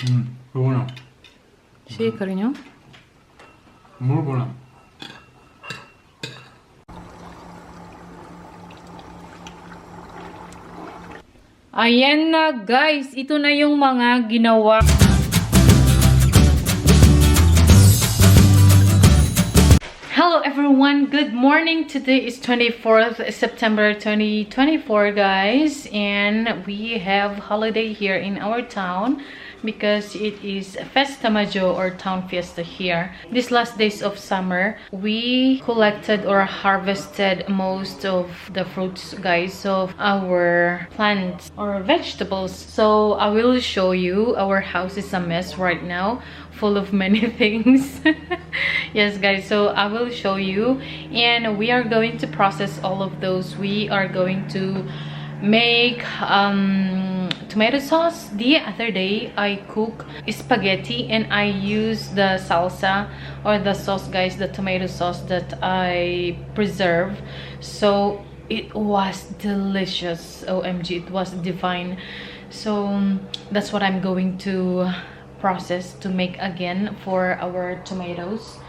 그거나. Shake-nya. 물어보나. Ayan na guys, ito na yung mga ginawa. Hello everyone, good morning. Today is 24th September 2024 guys, and we have holiday here in our town because it is Festa Majo or town fiesta here. These last days of summer, we collected or harvested most of the fruits guys of our plants or vegetables. So I will show you. Our house is a mess right now, full of many things. Yes guys, so I will show you, and we are going to process all of those. We are going to make tomato sauce. The other day I cook spaghetti and I use the salsa or the sauce guys, the tomato sauce that I preserve. So it was delicious. OMG, it was divine. So that's what I'm going to process to make again for our tomatoes.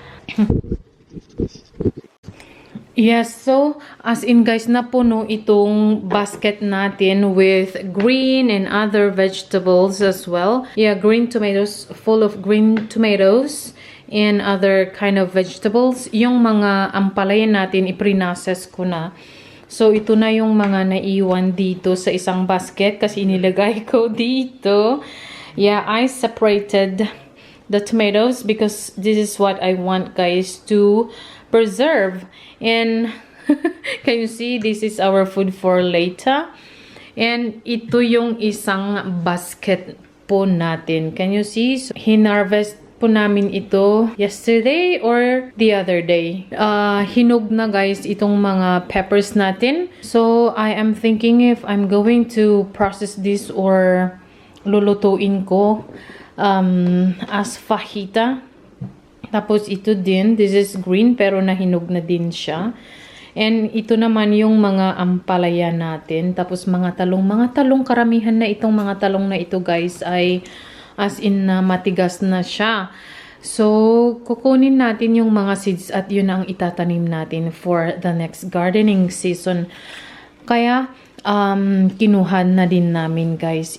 Yes, so as in guys, napuno itong basket natin with green and other vegetables as well. Yeah, green tomatoes, full of green tomatoes and other kind of vegetables. Yung mga ampalaya natin, iprinases ko na. So ito na yung mga naiwan dito sa isang basket kasi inilagay ko dito. Yeah, I separated the tomatoes because this is what I want guys to preserve. And can you see, this is our food for later. And ito yung isang basket po natin. Can you see? So, hinarvest po namin ito yesterday or the other day. Hinog na guys itong mga peppers natin. So I am thinking if I'm going to process this or lulutuin ko as fajita. Tapos ito din, this is green pero nahinog na din siya. And ito naman yung mga ampalaya natin. Tapos mga talong karamihan na itong mga talong na ito guys ay as in matigas na siya. So kukunin natin yung mga seeds at yun ang itatanim natin for the next gardening season. Kaya kinuha na din namin guys.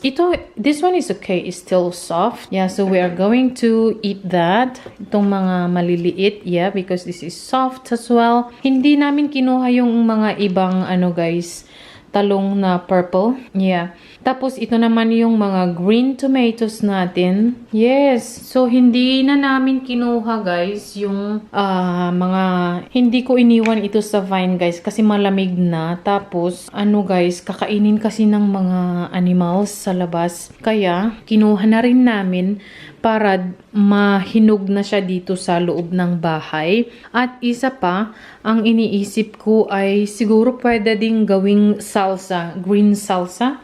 This one is okay, it's still soft. Yeah, so we are going to eat that. Itong mga maliliit, yeah, because this is soft as well. Hindi namin kinuha yung mga ibang guys, talong na purple. Yeah. Tapos ito naman yung mga green tomatoes natin. Yes. So hindi na namin kinuha guys yung mga, hindi ko iniwan ito sa vine guys kasi malamig na. Tapos guys, kakainin kasi ng mga animals sa labas. Kaya kinuha na rin namin para mahinog na siya dito sa loob ng bahay. At isa pa, ang iniisip ko ay siguro pwede ding gawing salsa, green salsa.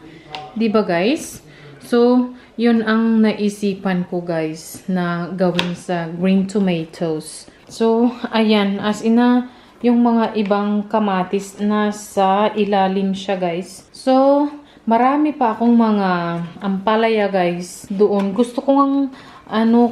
'Di ba guys? So, yun ang naisipan ko guys na gawin sa green tomatoes. So, ayan, as ina yung mga ibang kamatis na sa ilalim siya guys. So, marami pa akong mga ampalaya guys doon. Gusto kong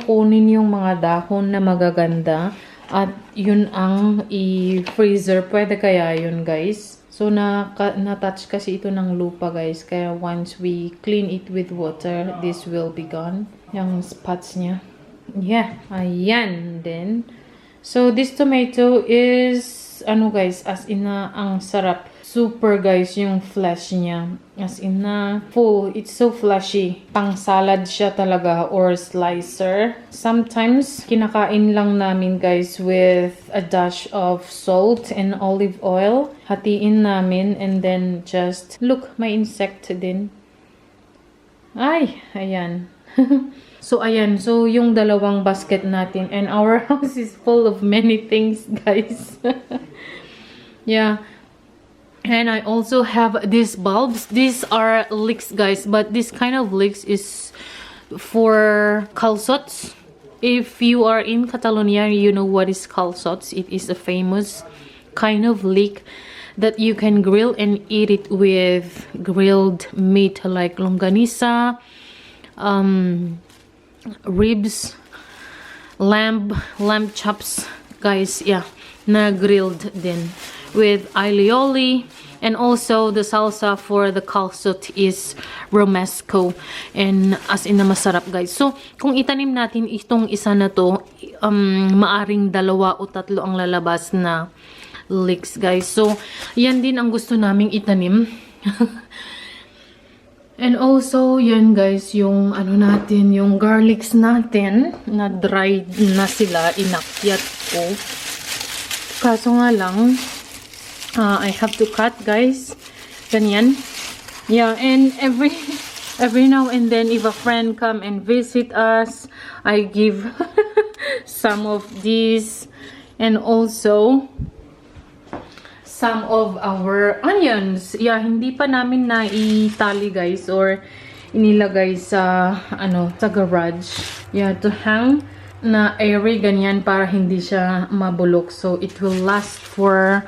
kunin yung mga dahon na magaganda at yun ang i-freezer. Pwede kaya yun guys. So na-touch kasi ito ng lupa guys. Kaya once we clean it with water, this will be gone. Yung spots niya. Yeah, ayan then. So this tomato is guys, as in ang sarap. Super guys yung flesh niya. As in full. It's so fleshy. Pang salad siya talaga or slicer. Sometimes kinakain lang namin guys with a dash of salt and olive oil. Hatiin namin and then just look, may insect din. Ay, ayan. So ayan, so yung dalawang basket natin and our house is full of many things guys. Yeah. And I also have these bulbs. These are leeks guys, but this kind of leeks is for calçots. If you are in Catalonia, you know what is calçots. It is a famous kind of leek that you can grill and eat it with grilled meat like longanisa, ribs, lamb chops, guys. Yeah, na grilled din with aioli. And also the salsa for the calzot is romesco, and as in na masarap, guys. So kung itanim natin itong isa na to, maaring 2 o 3 ang lalabas na leeks, guys. So yan din ang gusto naming itanim. And also, yan guys, yung ano natin, yung garlics natin, na dried na sila, inakyat ko. Kaso nga lang, I have to cut, guys. Ganyan. Yeah, and every now and then, if a friend come and visit us, I give some of these, and also some of our onions. Yeah, hindi pa namin na itali, guys, or inilagay sa sa garage. Yeah, to hang na airy ganyan para hindi siya mabulok. So it will last for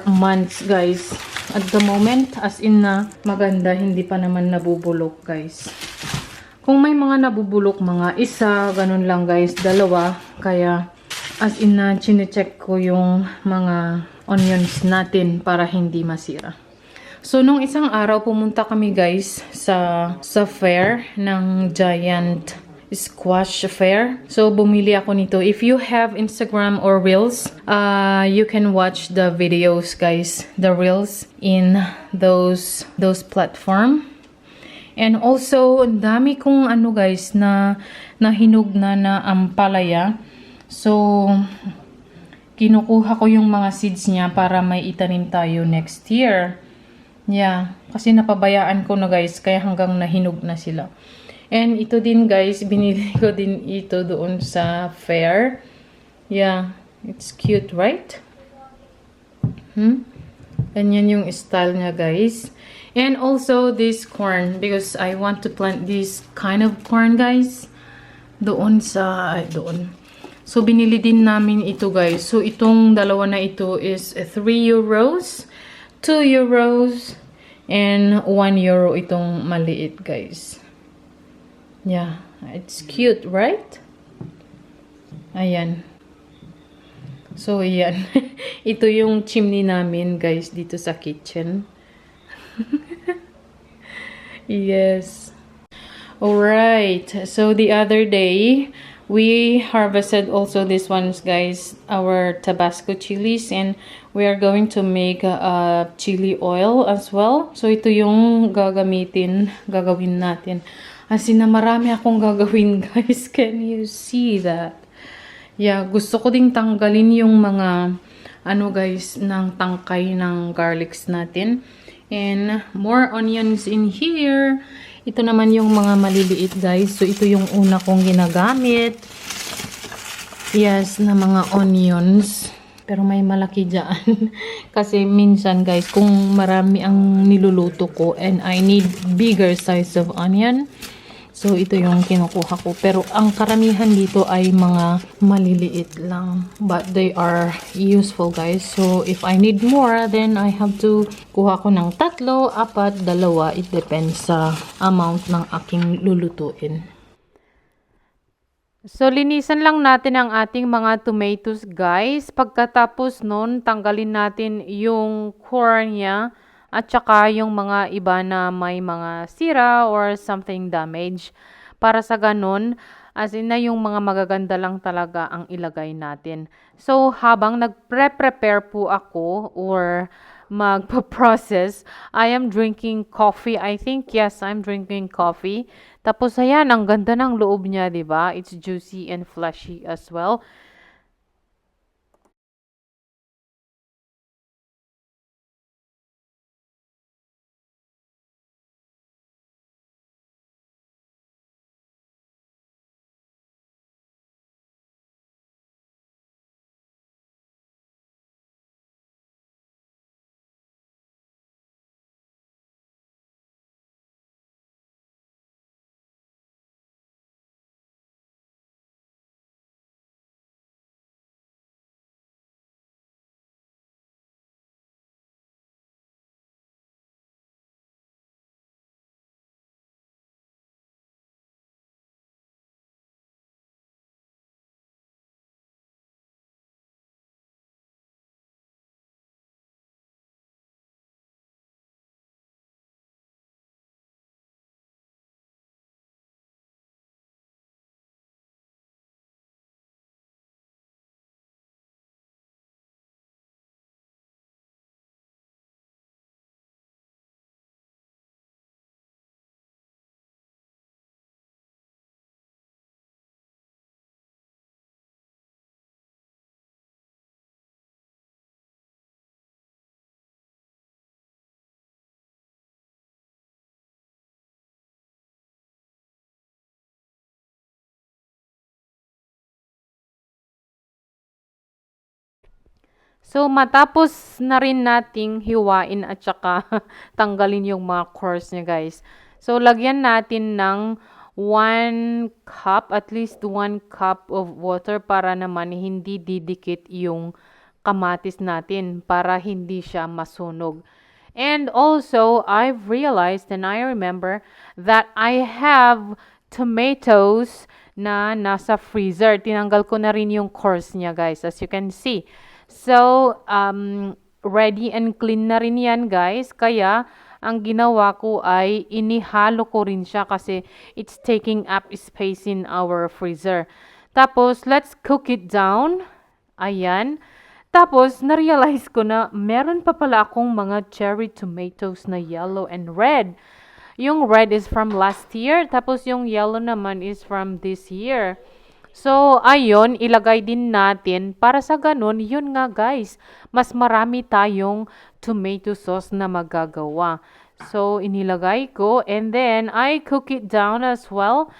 months, guys. At the moment, as in na maganda, hindi pa naman nabubulok, guys. Kung may mga nabubulok, mga isa, ganun lang, guys, 2. Kaya as in na chine-check ko yung mga onions natin para hindi masira. So nung isang araw pumunta kami, guys, sa fair ng Giant Squash Fair. So bumili ako nito. If you have Instagram or Reels, you can watch the videos, guys, the Reels in those platform. And also ang dami kong guys, na hinog na ampalaya. So kinukuha ko yung mga seeds niya para may itanim tayo next year. Yeah, kasi napabayaan ko na, guys, kaya hanggang nahinog na sila. And ito din, guys, binili ko din ito doon sa fair. Yeah, it's cute, right? Ganyan yung style niya, guys. And also this corn, because I want to plant this kind of corn, guys. Doon. So binili din namin ito, guys. So itong dalawa na ito is 3 euros, 2 euros, and 1 euro itong maliit, guys. Yeah, it's cute, right? Ayan. So, ayan. Ito yung chimney namin, guys, dito sa kitchen. Yes. Alright. So, the other day, we harvested also these ones, guys, our Tabasco chilies, and we are going to make chili oil as well. So, ito yung gagawin natin. As in, marami akong gagawin, guys. Can you see that? Yeah, gusto ko ding tanggalin yung mga, guys, ng tangkay ng garlics natin. And more onions in here. Ito naman yung mga maliliit, guys. So, ito yung una kong ginagamit. Yes, na mga onions. Pero may malaki dyan. Kasi minsan, guys, kung marami ang niluluto ko and I need bigger size of onion, so ito yung kinukuha ko. Pero ang karamihan dito ay mga maliliit lang. But they are useful, guys. So if I need more, then I have to kuha ko ng 3, 4, 2. It depends sa amount ng aking lulutuin. So linisan lang natin ang ating mga tomatoes, guys. Pagkatapos nun, tanggalin natin yung core niya. At saka yung mga iba na may mga sira or something damage. Para sa ganun, as in na yung mga magaganda lang talaga ang ilagay natin. So habang nagpre-prepare po ako or magpa-process, I am drinking coffee. I think, yes, I'm drinking coffee. Tapos ayan, ang ganda ng loob niya, 'di ba? It's juicy and fleshy as well. So, matapos na rin nating hiwain at saka tanggalin yung mga cores niya, guys. So, lagyan natin ng 1 cup, at least 1 cup of water para naman hindi didikit yung kamatis natin para hindi siya masunog. And also, I've realized and I remember that I have tomatoes na nasa freezer. Tinanggal ko na rin yung cores niya, guys, as you can see. So, ready and clean na rin yan, guys. Kaya, ang ginawa ko ay inihalo ko rin siya kasi it's taking up space in our freezer. Tapos, let's cook it down. Ayan. Tapos, na-realize ko na meron pa pala akong mga cherry tomatoes na yellow and red. Yung red is from last year, tapos yung yellow naman is from this year. So, ayun, ilagay din natin para sa ganun, yun nga guys, mas marami tayong tomato sauce na magagawa. So, inilagay ko and then I cook it down as well.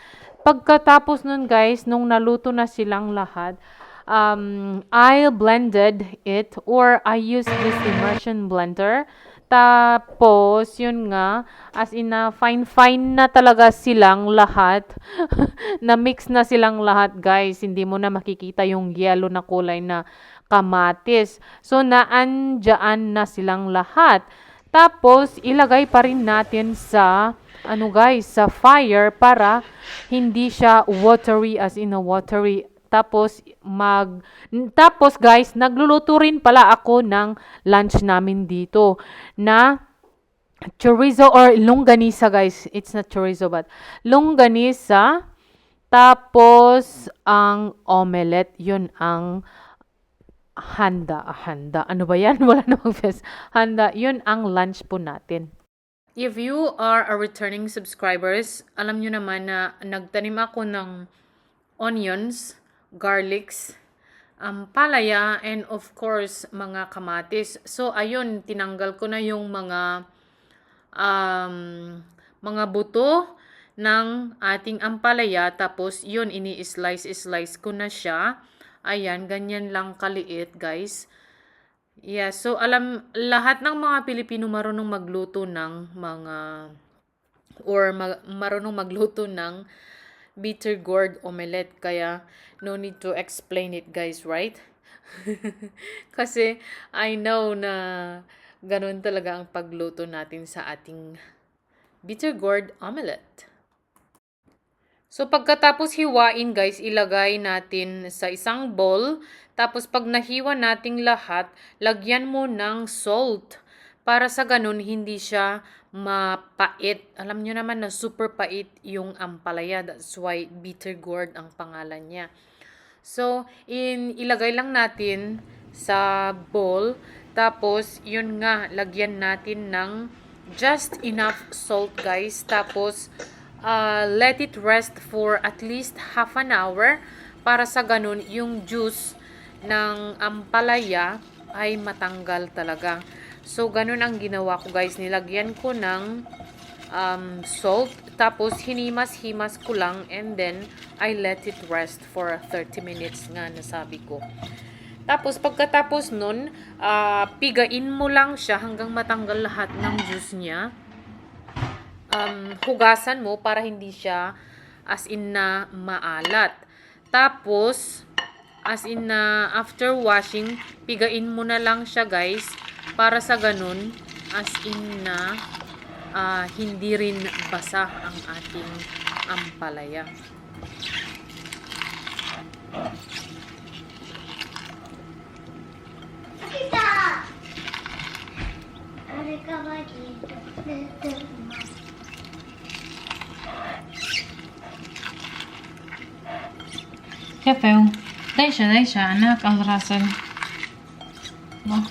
Pagkatapos nun guys, nung naluto na silang lahat, I blended it or I used this immersion blender. Tapos, yun nga, as in na fine-fine na talaga silang lahat. Na-mix na silang lahat, guys. Hindi mo na makikita yung yellow na kulay na kamatis. So, naandyan na silang lahat. Tapos, ilagay pa rin natin sa, ano guys, sa fire para hindi siya watery as in a watery. Tapos guys, nagluluto rin pala ako ng lunch namin dito na chorizo or longganisa guys. It's not chorizo but longganisa. Tapos ang omelette, yun ang handa. Ano ba yan? Wala namang fest. Handa, yun ang lunch po natin. If you are a returning subscribers, alam nyo naman na nagtanim ako ng onions, garlics, palaya, and of course, mga kamatis. So, ayun, tinanggal ko na yung mga buto ng ating ampalaya. Tapos, yun, ini-slice ko na siya. Ayan, ganyan lang kaliit, guys. Yeah, so, lahat ng mga Pilipino marunong magluto ng marunong magluto ng bitter gourd omelette, kaya no need to explain it guys, right? Kasi I know na ganun talaga ang pagluto natin sa ating bitter gourd omelette. So pagkatapos hiwain guys, ilagay natin sa isang bowl. Tapos pag nahiwa nating lahat, lagyan mo ng salt. Para sa ganun, hindi siya mapait. Alam nyo naman na super pait yung ampalaya. That's why bitter gourd ang pangalan niya. So, ilagay lang natin sa bowl. Tapos, yun nga, lagyan natin ng just enough salt guys. Tapos, let it rest for at least half an hour. Para sa ganun, yung juice ng ampalaya ay matanggal talaga. So, ganun ang ginawa ko guys. Nilagyan ko ng salt. Tapos, hinimas-himas ko lang. And then, I let it rest for 30 minutes nga nasabi ko. Tapos, pagkatapos nun, pigain mo lang siya hanggang matanggal lahat ng juice niya. Hugasan mo para hindi siya as in na maalat. Tapos, as in na after washing, pigain mo na lang siya guys. Para sa ganun, as in na hindi rin basa ang ating ampalaya. Kefeu. Deixa, anak, alrasan. No.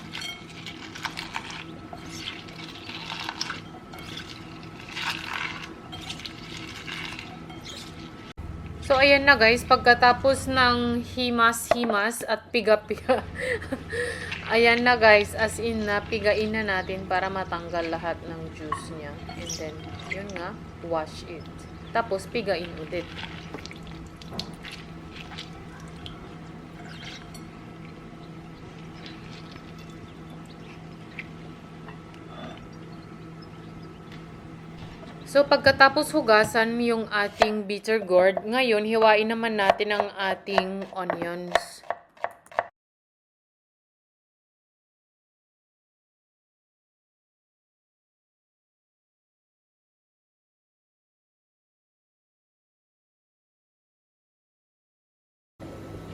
So, ayan na guys, pagkatapos ng himas-himas at piga-piga, ayan na guys, as in na, pigain na natin para matanggal lahat ng juice niya. And then, yun nga, wash it. Tapos, pigain ulit. So, pagkatapos hugasan yung ating bitter gourd, ngayon, hiwain naman natin ang ating onions.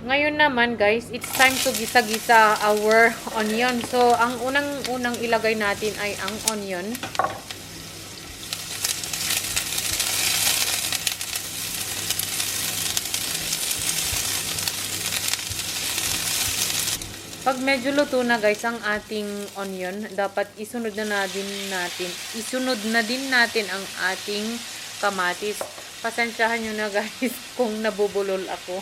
Ngayon naman guys, it's time to gisa-gisa our onion. So, ang unang-unang ilagay natin ay ang onion. Pag medyo luto na guys ang ating onion, dapat isunod na din natin ang ating kamatis. Pasensyahan nyo na guys kung nabubulol ako.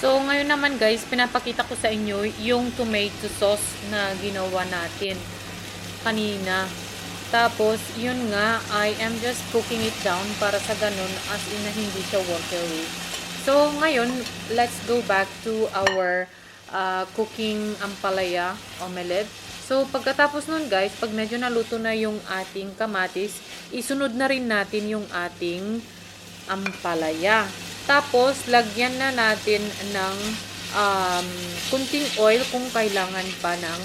So, ngayon naman guys, pinapakita ko sa inyo yung tomato sauce na ginawa natin kanina. Tapos, yun nga, I am just cooking it down para sa ganun as in na hindi siya watery. So, ngayon, let's go back to our cooking ampalaya omelette. So, pagkatapos nun guys, pag medyo naluto na yung ating kamatis, isunod na rin natin yung ating ampalaya. Tapos, lagyan na natin ng kunting oil kung kailangan pa ng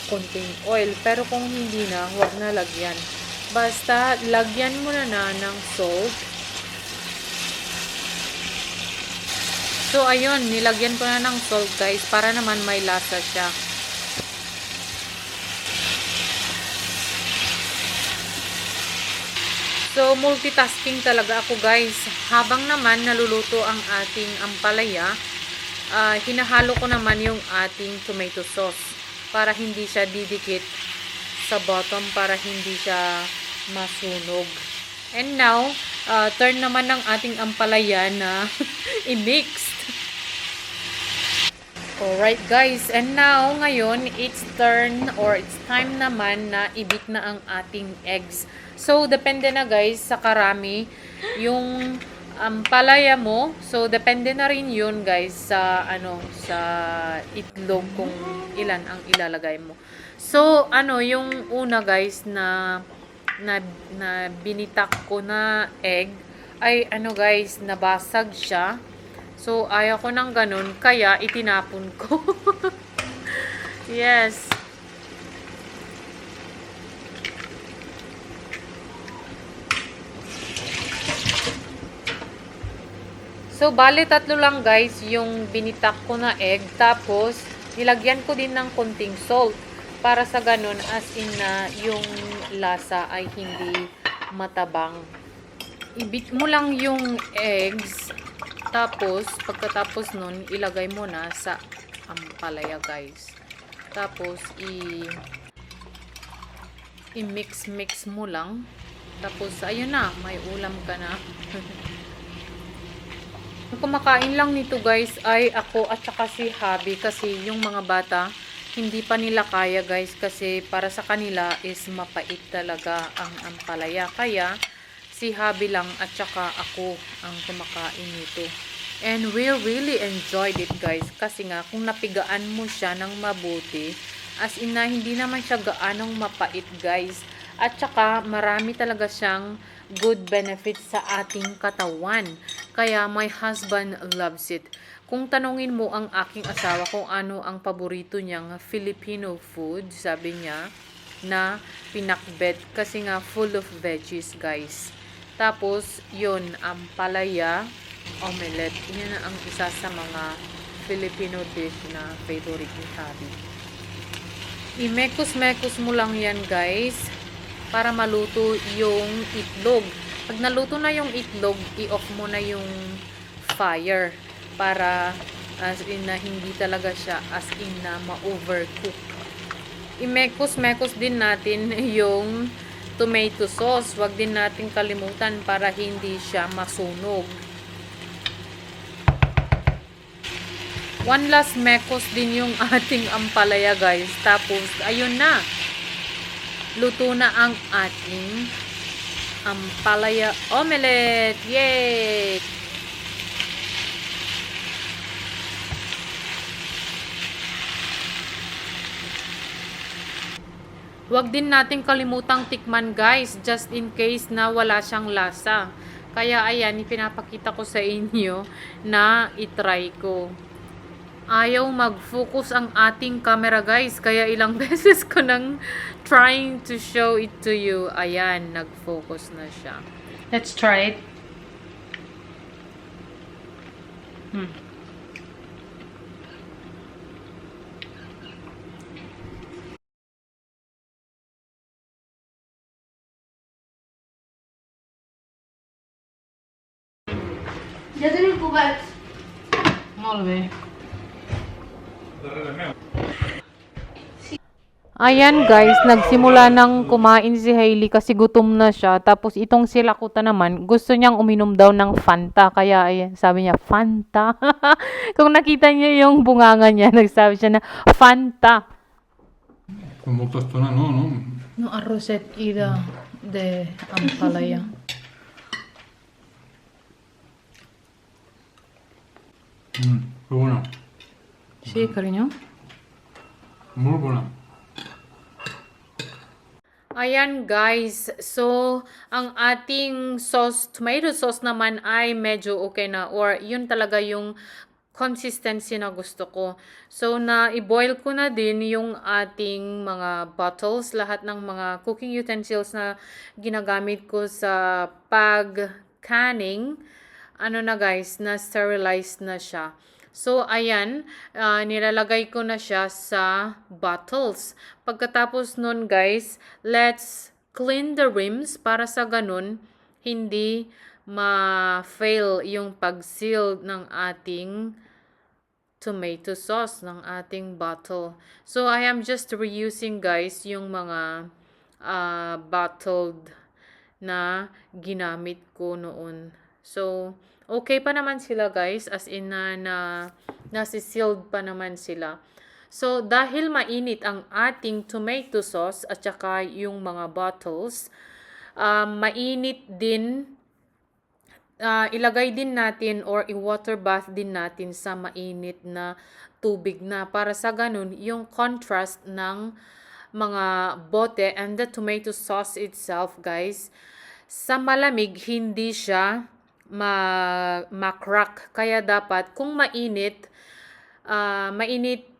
kunting oil. Pero kung hindi na, huwag na lagyan. Basta, lagyan mo na ng salt. So, ayun, nilagyan ko na ng salt guys para naman may lasa siya. So, multitasking talaga ako guys. Habang naman naluluto ang ating ampalaya, hinahalo ko naman yung ating tomato sauce para hindi siya didikit sa bottom, para hindi siya masunog. And now, turn naman ng ating ampalaya na i-mixed. Alright guys, and now, ngayon, it's time naman na i-beat na ang ating eggs. So, depende na guys sa karami yung palaya mo. So, depende na rin yun guys sa sa itlog kung ilan ang ilalagay mo. So, yung una guys na binitak ko na egg ay guys, nabasag siya. So, ayaw ko ng ganun, kaya itinapon ko. Yes. So, bali tatlo lang guys yung binitak ko na egg. Tapos, nilagyan ko din ng konting salt. Para sa ganun, as in na yung lasa ay hindi matabang. I-beat mo lang yung eggs. Tapos, pagkatapos nun, ilagay mo na sa ampalaya guys. Tapos, i-mix mo lang. Tapos, ayun na, may ulam ka na. Ang kumakain lang nito guys ay ako at saka si Habi, kasi yung mga bata hindi pa nila kaya guys, kasi para sa kanila is mapait talaga ang ampalaya. Kaya si Habi lang at saka ako ang kumakain nito. And we really enjoyed it guys, kasi nga kung napigaan mo siya ng mabuti, as in na hindi naman siya gaanong mapait guys. At saka marami talaga siyang good benefits sa ating katawan. Kaya my husband loves it. Kung tanungin mo ang aking asawa kung ano ang paborito niyang Filipino food, sabi niya na pinakbet, kasi nga full of veggies guys. Tapos yun, ampalaya omelette. Yan ang isa sa mga Filipino dish na favorite ni Habi. I-mekos-mekos mo lang yan guys para maluto yung itlog. Pag naluto na yung itlog, i-off mo na yung fire para as in na hindi talaga siya as in na ma-overcook. I-mekos-mekos din natin yung tomato sauce. Huwag din natin kalimutan para hindi siya masunog. One last mekos din yung ating ampalaya guys. Tapos, ayun na. Luto na ang ating ampalaya omelette. Yay! Huwag din natin kalimutang tikman guys, just in case na wala siyang lasa. Kaya ayan, ipinapakita ko sa inyo na itry ko. Ayaw mag-focus ang ating camera guys, kaya ilang beses ko nang trying to show it to you. Ayan, nag-focus na siya. Let's try it. Molt bé. Ayan guys, nagsimula nang kumain si Hailey kasi gutom na siya. Tapos itong si Lakota naman, gusto niyang uminom daw ng Fanta. Kaya ayan, sabi niya, Fanta. Kung nakita niyo yung bunganga niya, nagsabi siya na, Fanta. Con molta stona, no, no? No arroset ida de ampalaya. Qué bueno. Sí, cariño. Muy buena. Ayan guys, so ang ating sauce, tomato sauce naman ay medyo okay na, or yun talaga yung consistency na gusto ko. So na i-boil ko na din yung ating mga bottles, lahat ng mga cooking utensils na ginagamit ko sa pag-canning. Ano na guys, na sterilized na siya. So, ayan, nilalagay ko na siya sa bottles. Pagkatapos nun, guys, let's clean the rims para sa ganun, hindi ma-fail yung pag-seal ng ating tomato sauce, ng ating bottle. So, I am just reusing, guys, yung mga bottled na ginamit ko noon. So, okay pa naman sila guys, as in nasi-sealed pa naman sila. So, dahil mainit ang ating tomato sauce at saka yung mga bottles, mainit din, ilagay din natin or i-water bath din natin sa mainit na tubig na para sa ganun, yung contrast ng mga bote and the tomato sauce itself guys, sa malamig hindi siya ma-crack. Kaya dapat kung mainit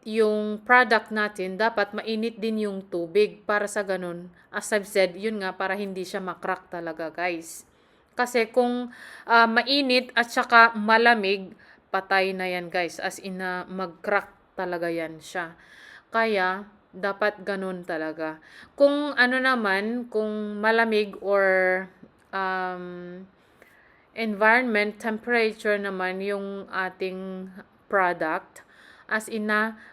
yung product natin, dapat mainit din yung tubig para sa ganun. As I've said, yun nga, para hindi siya ma-crack talaga guys. Kasi kung mainit at saka malamig, patay na yan guys. As in mag-crack talaga yan siya. Kaya dapat ganun talaga. Kung ano naman, kung malamig or environment, temperature naman yung ating product, as in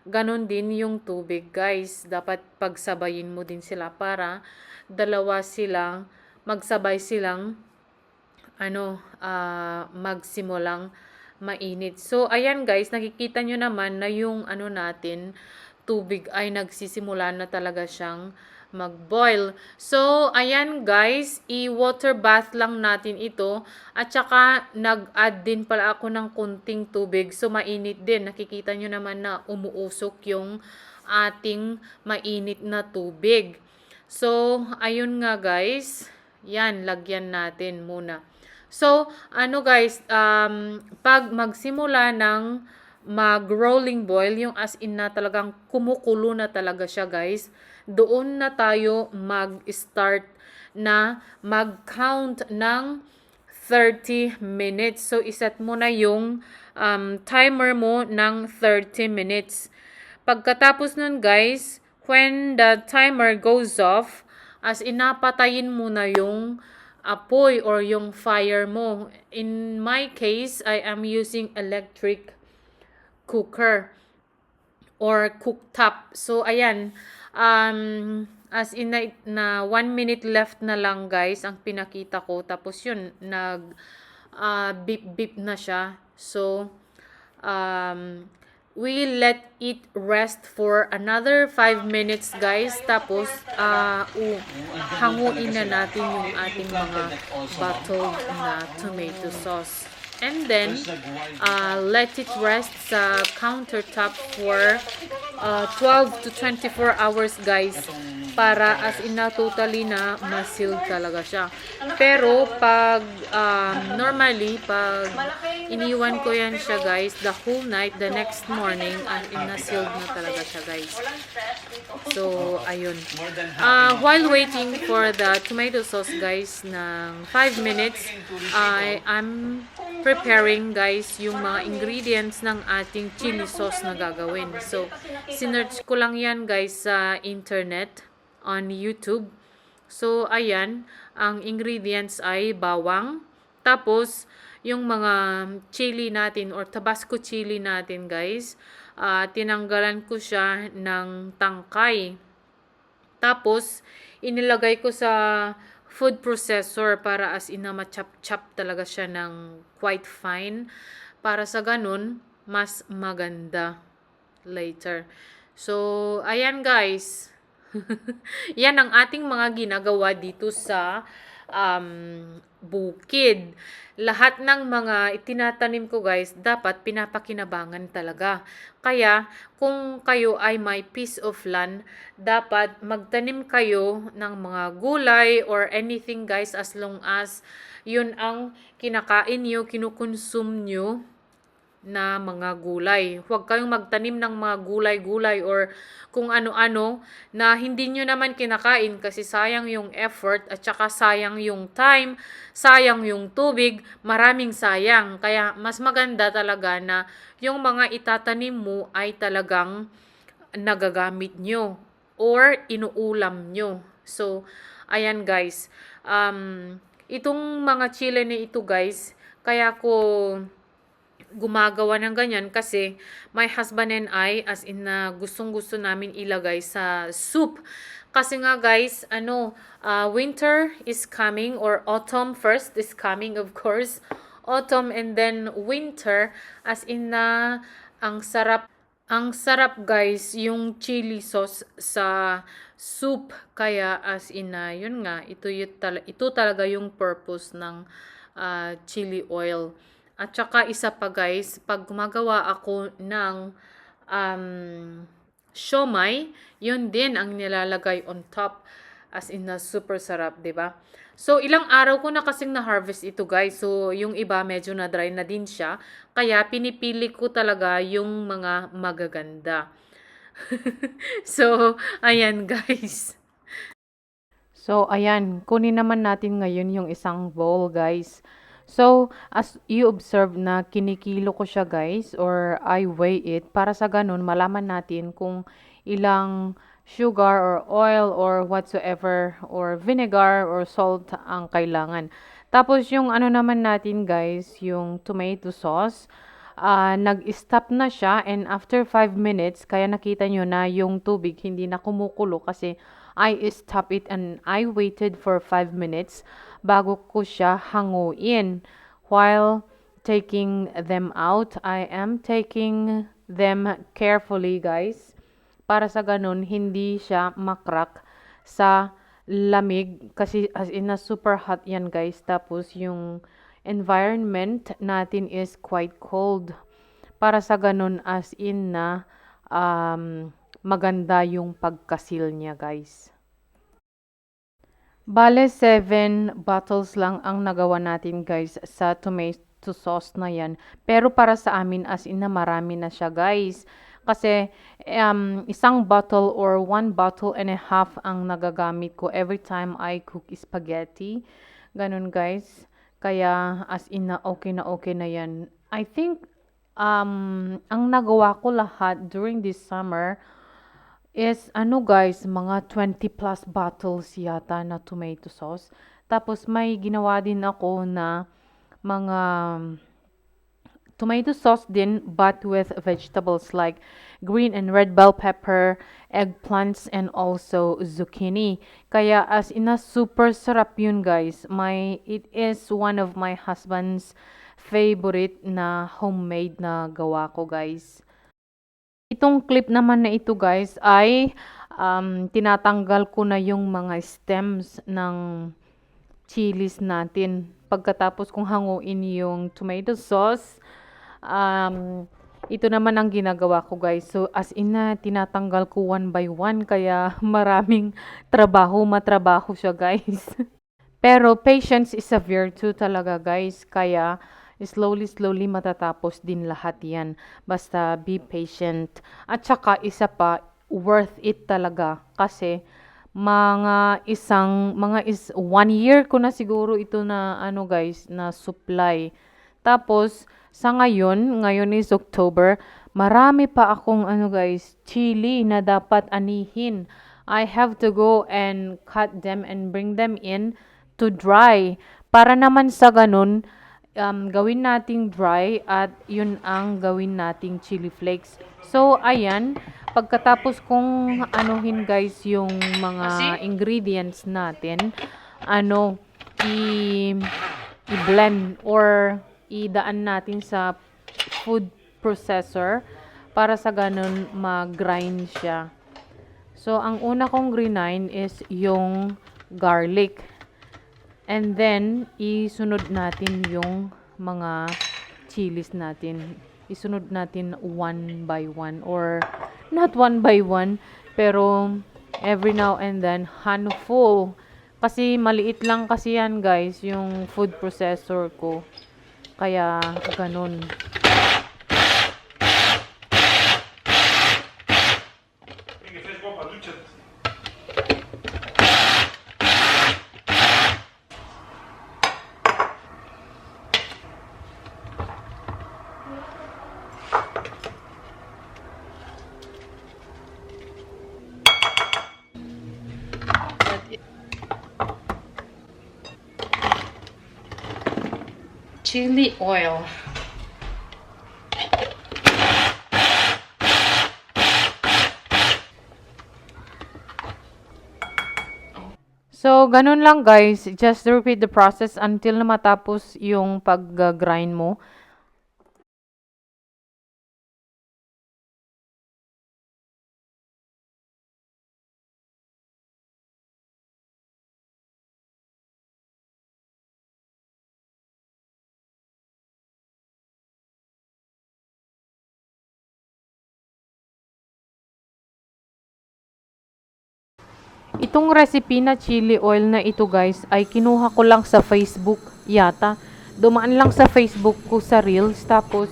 ganun din yung tubig guys. Dapat pagsabayin mo din sila para dalawa silang magsabay silang magsimulang mainit. So ayan guys, nakikita nyo naman na yung natin tubig ay nagsisimula na talaga siyang mag-boil. So, ayan guys, i-water bath lang natin ito. At saka, nag-add din pala ako ng kunting tubig. So, mainit din. Nakikita nyo naman na umuusok yung ating mainit na tubig. So, ayun nga guys. Yan, lagyan natin muna. So, guys, pag magsimula ng mag-rolling boil, yung as in na talagang kumukulo na talaga siya guys, doon na tayo mag-start na mag-count ng 30 minutes. So, iset mo na yung timer mo ng 30 minutes. Pagkatapos nun guys, when the timer goes off, as in napatayin mo na yung apoy or yung fire mo. In my case, I am using electric cooker or cooktop. So, ayan. As in na 1 minute left na lang guys ang pinakita ko, tapos yun beep beep na siya. So we let it rest for another 5 minutes guys, tapos hanguin na natin yung ating mga bottled na tomato sauce. And then, let it rest sa countertop for 12 to 24 hours, guys. Para as in na totally na ma-sealed talaga siya. Pero pag normally pag iniwan ko yan siya, guys, the whole night, the next morning as in na sealed na talaga siya, guys. So ayun. While waiting for the tomato sauce, guys, ng 5 minutes, I'm preparing, guys, yung mga ingredients ng ating chili sauce na gagawin. So sinearch ko lang yan, guys, sa internet on YouTube. So, ayan, ang ingredients ay bawang, tapos yung mga chili natin or Tabasco chili natin, guys, tinanggalan ko siya ng tangkay. Tapos, inilagay ko sa food processor para as in na ma-chop-chop talaga siya ng quite fine. Para sa ganun, mas maganda later. So, ayan, guys. Yan ang ating mga ginagawa dito sa bukid. Lahat ng mga itinatanim ko, guys, dapat pinapakinabangan talaga. Kaya, kung kayo ay may piece of land, dapat magtanim kayo ng mga gulay or anything, guys, as long as yun ang kinakain nyo, kinukonsume nyo na mga gulay. Huwag kayong magtanim ng mga gulay-gulay or kung ano-ano na hindi nyo naman kinakain kasi sayang yung effort at saka sayang yung time, sayang yung tubig, maraming sayang. Kaya mas maganda talaga na yung mga itatanim mo ay talagang nagagamit nyo or inuulam nyo. So, ayan, guys. Itong mga chili na ito, guys, kaya ko gumagawa ng ganyan kasi my husband and I, as in na gustong-gusto namin ilagay sa soup. Kasi nga, guys, winter is coming or autumn first is coming, of course. Autumn and then winter, as in na ang sarap, guys, yung chili sauce sa soup. Kaya as in na, yun nga, ito talaga yung purpose ng chili oil. At saka isa pa, guys, pag gumagawa ako ng siomai, yun din ang nilalagay on top, as in na super sarap, 'di ba? So ilang araw ko na kasing na-harvest ito, guys. So yung iba medyo na dry na din siya, kaya pinipili ko talaga yung mga magaganda. So ayan, guys. So ayan, kunin naman natin ngayon yung isang bowl, guys. So, as you observe na kinikilo ko siya, guys, or I weigh it, para sa ganun, malaman natin kung ilang sugar or oil or whatsoever or vinegar or salt ang kailangan. Tapos, yung ano naman natin, guys, yung tomato sauce, nag-stop na siya and after 5 minutes, kaya nakita nyo na yung tubig hindi na kumukulo kasi I stopped it and I waited for 5 minutes bago ko siya hanguin. While taking them out, I am taking them carefully, guys. Para sa ganun, hindi siya makrack sa lamig. Kasi as in na super hot yan, guys. Tapos yung environment natin is quite cold. Para sa ganun, as in na maganda yung pagkasil niya, guys. Bale, 7 bottles lang ang nagawa natin, guys, sa tomato sauce na yan. Pero para sa amin, as in na marami na siya, guys. Kasi isang bottle or 1 bottle and a half ang nagagamit ko every time I cook spaghetti. Ganun, guys. Kaya as in na okay na yan. I think ang nagawa ko lahat during this summer is guys, mga 20 plus bottles yata na tomato sauce. Tapos may ginawa din ako na mga tomato sauce din but with vegetables like green and red bell pepper, eggplants, and also zucchini. Kaya as in a super sarap yun, guys. It is one of my husband's favorite na homemade na gawa ko, guys. Itong clip naman na ito, guys, ay tinatanggal ko na yung mga stems ng chilies natin. pagkatapos kong hanguin yung tomato sauce, ito naman ang ginagawa ko guys. So as in na tinatanggal ko one by one kaya maraming matrabaho siya guys. Pero patience is a virtue talaga guys. Kaya slowly matatapos din lahat yan. Basta be patient. At saka isa pa, worth it talaga. Kasi mga 1 year ko na siguro ito na ano guys, na supply. Tapos sa ngayon is October, marami pa akong ano guys, chili na dapat anihin. I have to go and cut them and bring them in to dry. Para naman sa ganun, gawin nating dry at yun ang gawin nating chili flakes. So, ayan, pagkatapos kong anuhin guys yung mga ingredients natin, i-blend or idaan natin sa food processor para sa ganun mag-grind siya. So, ang una kong grind is yung garlic. And then, isunod natin yung mga chilies natin. Isunod natin one by one or not one by one, pero every now and then, handful. Kasi maliit lang kasi yan guys, yung food processor ko. Kaya, ganun. Chili oil. So, ganun lang guys. Just repeat the process until na matapos yung pag-grind mo. Itong recipe na chili oil na ito guys ay kinuha ko lang sa Facebook yata. Dumaan lang sa Facebook ko sa Reels. Tapos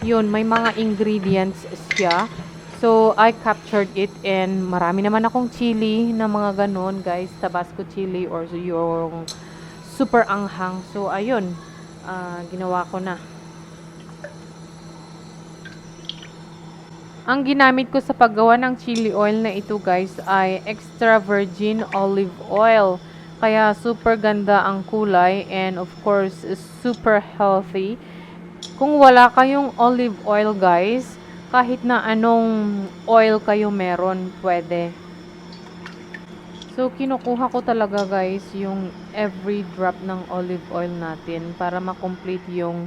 yun, may mga ingredients siya. So I captured it and marami naman akong chili na mga ganon guys. Tabasco chili or yung super anghang. So ayun, ginawa ko na. Ang ginamit ko sa paggawa ng chili oil na ito guys ay extra virgin olive oil. Kaya super ganda ang kulay and of course super healthy. Kung wala kayong olive oil guys, kahit na anong oil kayo meron, pwede. So kinukuha ko talaga guys yung every drop ng olive oil natin para ma-complete yung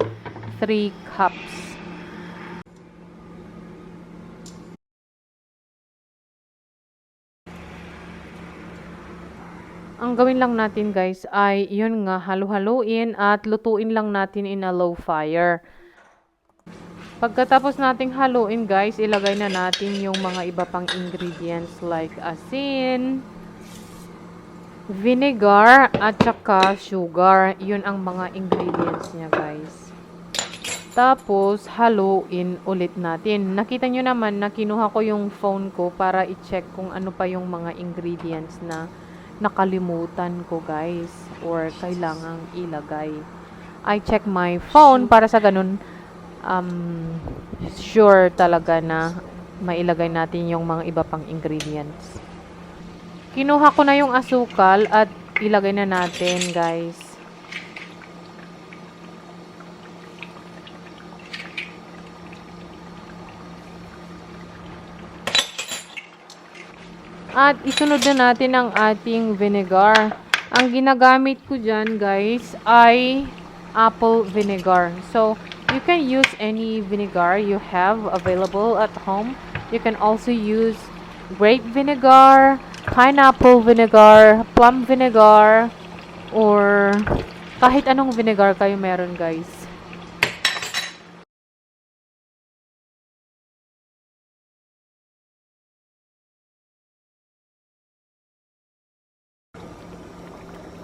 3 cups. Ang gawin lang natin guys ay yun nga, halu-haluin at lutuin lang natin in a low fire. Pagkatapos nating haluin guys, ilagay na natin yung mga iba pang ingredients like asin, vinegar at saka sugar. Yun ang mga ingredients niya guys. Tapos haluin ulit natin. Nakita nyo naman na kinuha ko yung phone ko para i-check kung ano pa yung mga ingredients na nakalimutan ko guys or kailangang ilagay. I check my phone para sa ganun sure talaga na mailagay natin yung mga iba pang ingredients. Kinuha ko na yung asukal at ilagay na natin guys. At isunod na natin ang ating vinegar. Ang ginagamit ko dyan guys ay apple vinegar. So, you can use any vinegar you have available at home. You can also use grape vinegar, pineapple vinegar, plum vinegar, or Kahit anong vinegar kayo meron, guys.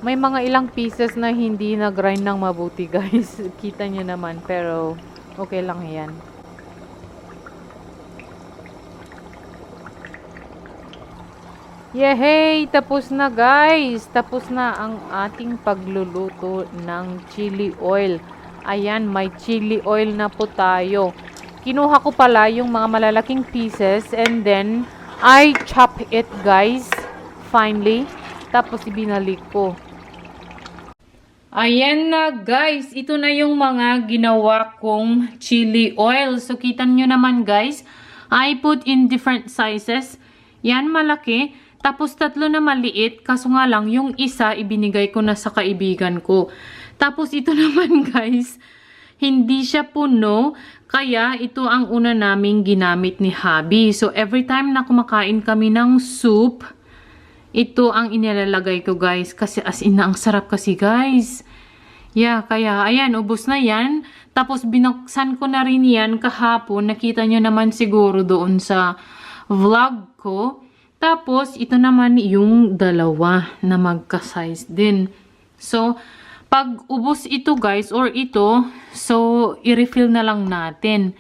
May mga ilang pieces na hindi na-grind ng mabuti, guys. Kita nyo naman, pero okay lang yan. Yehey! Tapos na, guys! Tapos na ang ating pagluluto ng chili oil. Ayan, may chili oil na po tayo. Kinuha ko pala yung mga malalaking pieces and then I chop it, guys, finely. Tapos ibinalik ko. Ayan na, guys. Ito na yung mga ginawa kong chili oil. So, kita nyo naman, guys. I put in different sizes. Yan, malaki. Tapos, 3 na maliit. Kaso nga lang, yung isa, ibinigay ko na sa kaibigan ko. Tapos, ito naman, guys, hindi siya puno. Kaya, ito ang una naming ginamit ni Habi. So, every time na kumakain kami ng soup, ito ang inilalagay ko, guys. Kasi as in na, ang sarap kasi, guys. Yeah, kaya, ayan, ubos na yan. Tapos, binuksan ko na rin yan kahapon. Nakita nyo naman siguro doon sa vlog ko. Tapos, ito naman yung dalawa na magka-size din. So, pag ubos ito, guys, or ito, so, i-refill na lang natin.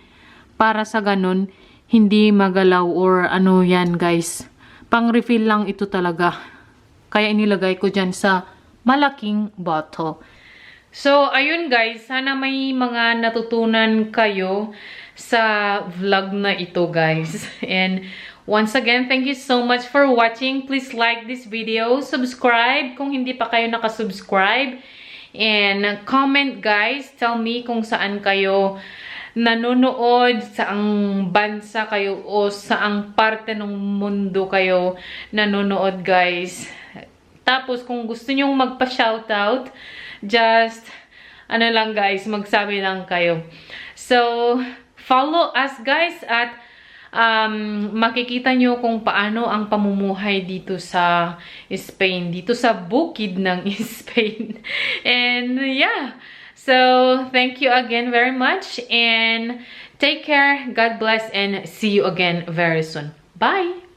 Para sa ganun, hindi magalaw or ano yan, guys. Pang-refill lang ito talaga. Kaya inilagay ko dyan sa malaking bottle. So, ayun guys. Sana may mga natutunan kayo sa vlog na ito, guys. And once again, thank you so much for watching. Please like this video. Subscribe kung hindi pa kayo nakasubscribe. And comment, guys. Tell me kung saan kayo nanonood, saang bansa kayo o saang parte ng mundo kayo nanonood, guys. Tapos, kung gusto nyong magpa-shoutout, just, ano lang, guys, magsabi lang kayo. So, follow us, guys, at makikita nyo kung paano ang pamumuhay dito sa Spain, dito sa bukid ng Spain. And, yeah. So, thank you again very much and take care, God bless, and see you again very soon. Bye!